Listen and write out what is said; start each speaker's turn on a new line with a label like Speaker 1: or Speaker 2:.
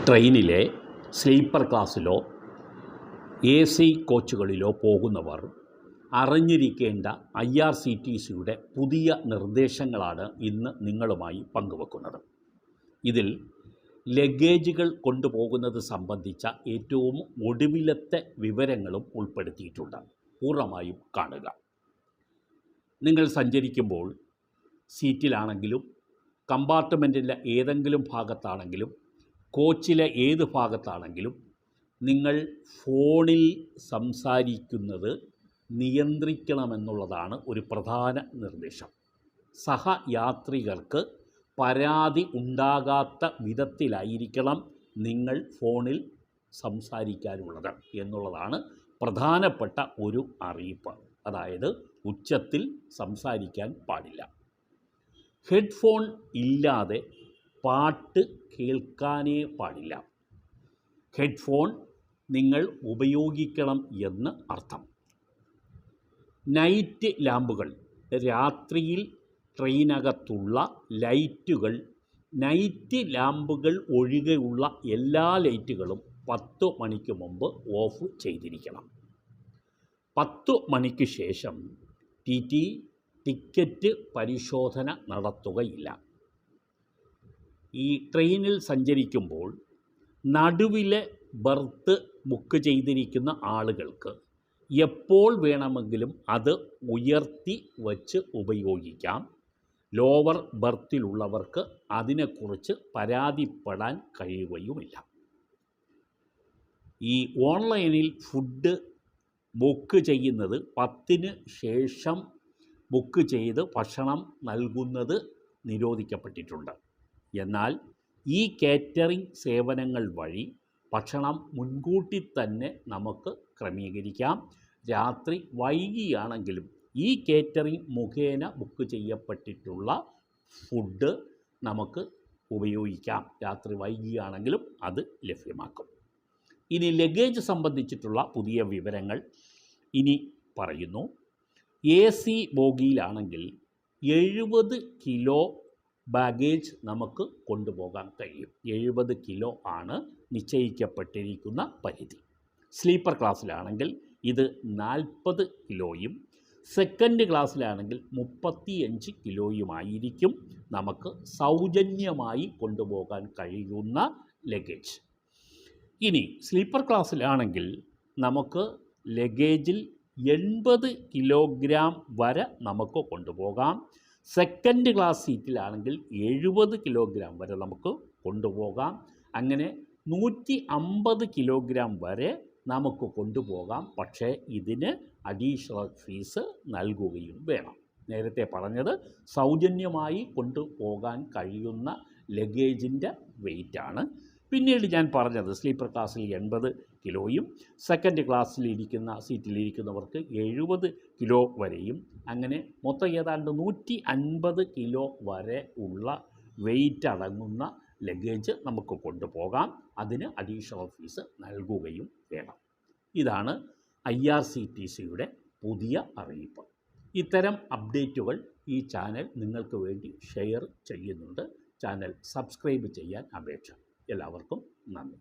Speaker 1: ട്രെയിനിലെ സ്ലീപ്പർ ക്ലാസ്സിലോ AC കോച്ചുകളിലോ പോകുന്നവർ അറിഞ്ഞിരിക്കേണ്ട IRCTCയുടെ പുതിയ നിർദ്ദേശങ്ങളാണ് ഇന്ന് നിങ്ങളുമായി പങ്കുവെക്കുന്നത്. ഇതിൽ ലഗേജുകൾ കൊണ്ടുപോകുന്നത് സംബന്ധിച്ച ഏറ്റവും ഒടുവിലത്തെ വിവരങ്ങളും ഉൾപ്പെടുത്തിയിട്ടുണ്ട്. പൂർണ്ണമായും കാണുക. നിങ്ങൾ സഞ്ചരിക്കുമ്പോൾ സീറ്റിലാണെങ്കിലും കമ്പാർട്ട്മെൻറ്റിലെ ഏതെങ്കിലും ഭാഗത്താണെങ്കിലും കോച്ചിലെ ഏത് ഭാഗത്താണെങ്കിലും നിങ്ങൾ ഫോണിൽ സംസാരിക്കുന്നത് നിയന്ത്രിക്കണമെന്നുള്ളതാണ് ഒരു പ്രധാന നിർദ്ദേശം. സഹയാത്രികർക്ക് പരാതി ഉണ്ടാകാത്ത വിധത്തിലായിരിക്കണം നിങ്ങൾ ഫോണിൽ സംസാരിക്കാനുള്ളത് എന്നുള്ളതാണ് പ്രധാനപ്പെട്ട ഒരു അറിയിപ്പ്. അതായത് ഉച്ചത്തിൽ സംസാരിക്കാൻ പാടില്ല. ഹെഡ്ഫോൺ ഇല്ലാതെ പാട്ട് കേൾക്കാനേ പാടില്ല. ഹെഡ്ഫോൺ നിങ്ങൾ ഉപയോഗിക്കണം എന്ന് അർത്ഥം. നൈറ്റ് ലാമ്പുകൾ, രാത്രിയിൽ ട്രെയിനകത്തുള്ള ലൈറ്റുകൾ, നൈറ്റ് ലാമ്പുകൾ ഒഴികെയുള്ള എല്ലാ ലൈറ്റുകളും 10 മണിക്ക് മുമ്പ് ഓഫ് ചെയ്തിരിക്കണം. 10 മണിക്ക് ശേഷം ടിക്കറ്റ് പരിശോധന നടത്തുകയില്ല. ഈ ട്രെയിനിൽ സഞ്ചരിക്കുമ്പോൾ നടുവിലെ ബർത്ത് ബുക്ക് ചെയ്തിരിക്കുന്ന ആളുകൾക്ക് എപ്പോൾ വേണമെങ്കിലും അത് ഉയർത്തി വച്ച് ഉപയോഗിക്കാം. ലോവർ ബർത്തിലുള്ളവർക്ക് അതിനെക്കുറിച്ച് പരാതിപ്പെടാൻ കഴിയുകയുമില്ല. ഈ ഓൺലൈനിൽ ഫുഡ് ബുക്ക് ചെയ്യുന്നത് 10-ന് ശേഷം ബുക്ക് ചെയ്ത് ഭക്ഷണം നൽകുന്നത് നിരോധിക്കപ്പെട്ടിട്ടുണ്ട്. എന്നാൽ ഈ കേറ്ററിംഗ് സേവനങ്ങൾ വഴി ഭക്ഷണം മുൻകൂട്ടി തന്നെ നമുക്ക് ക്രമീകരിക്കാം. രാത്രി വൈകിയാണെങ്കിലും ഈ കേറ്ററിംഗ് മുഖേന ബുക്ക് ചെയ്യപ്പെട്ടിട്ടുള്ള ഫുഡ് നമുക്ക് ഉപയോഗിക്കാം. രാത്രി വൈകിയാണെങ്കിലും അത് ലഭ്യമാക്കും. ഇനി ലഗേജ് സംബന്ധിച്ചിട്ടുള്ള പുതിയ വിവരങ്ങൾ ഇനി പറയുന്നു. AC ബോഗിയിലാണെങ്കിൽ 70 കിലോ ബാഗേജ് നമുക്ക് കൊണ്ടുപോകാൻ കഴിയും. 70 കിലോ ആണ് നിശ്ചയിക്കപ്പെട്ടിരിക്കുന്ന പരിധി. സ്ലീപ്പർ ക്ലാസ്സിലാണെങ്കിൽ ഇത് 40 കിലോയും സെക്കൻഡ് ക്ലാസ്സിലാണെങ്കിൽ 35 കിലോയുമായിരിക്കും നമുക്ക് സൗജന്യമായി കൊണ്ടുപോകാൻ കഴിയുന്ന ലഗേജ്. ഇനി സ്ലീപ്പർ ക്ലാസ്സിലാണെങ്കിൽ നമുക്ക് ലഗേജിൽ 80 കിലോഗ്രാം വരെ നമുക്ക് കൊണ്ടുപോകാം. സെക്കൻഡ് ക്ലാസ് സീറ്റിലാണെങ്കിൽ 70 കിലോഗ്രാം വരെ നമുക്ക് കൊണ്ടുപോകാം. അങ്ങനെ 150 കിലോഗ്രാം വരെ നമുക്ക് കൊണ്ടുപോകാം. പക്ഷേ ഇതിന് അഡീഷണൽ ഫീസ് നൽകുകയും വേണം. നേരത്തെ പറഞ്ഞത് സൗജന്യമായി കൊണ്ടുപോകാൻ കഴിയുന്ന ലഗേജിൻ്റെ വെയിറ്റാണ്. പിന്നീട് ഞാൻ പറഞ്ഞത് സ്ലീപ്പർ ക്ലാസ്സിൽ 80 കിലോയും സെക്കൻഡ് ക്ലാസ്സിലിരിക്കുന്ന സീറ്റിലിരിക്കുന്നവർക്ക് 70 കിലോ വരെയും, അങ്ങനെ മൊത്തം ഏതാണ്ട് 150 കിലോ വരെ ഉള്ള വെയിറ്റ് അടങ്ങുന്ന ലഗേജ് നമുക്ക് കൊണ്ടുപോകാം. അതിന് അഡീഷണൽ ഫീസ് നൽകുകയും വേണം. ഇതാണ് IRCTCയുടെ പുതിയ അറിയിപ്പ്. ഇത്തരം അപ്ഡേറ്റുകൾ ഈ ചാനൽ നിങ്ങൾക്ക് വേണ്ടി ഷെയർ ചെയ്യുന്നുണ്ട്. ചാനൽ സബ്സ്ക്രൈബ് ചെയ്യാൻ അപേക്ഷ. എല്ലാവർക്കും നന്ദി.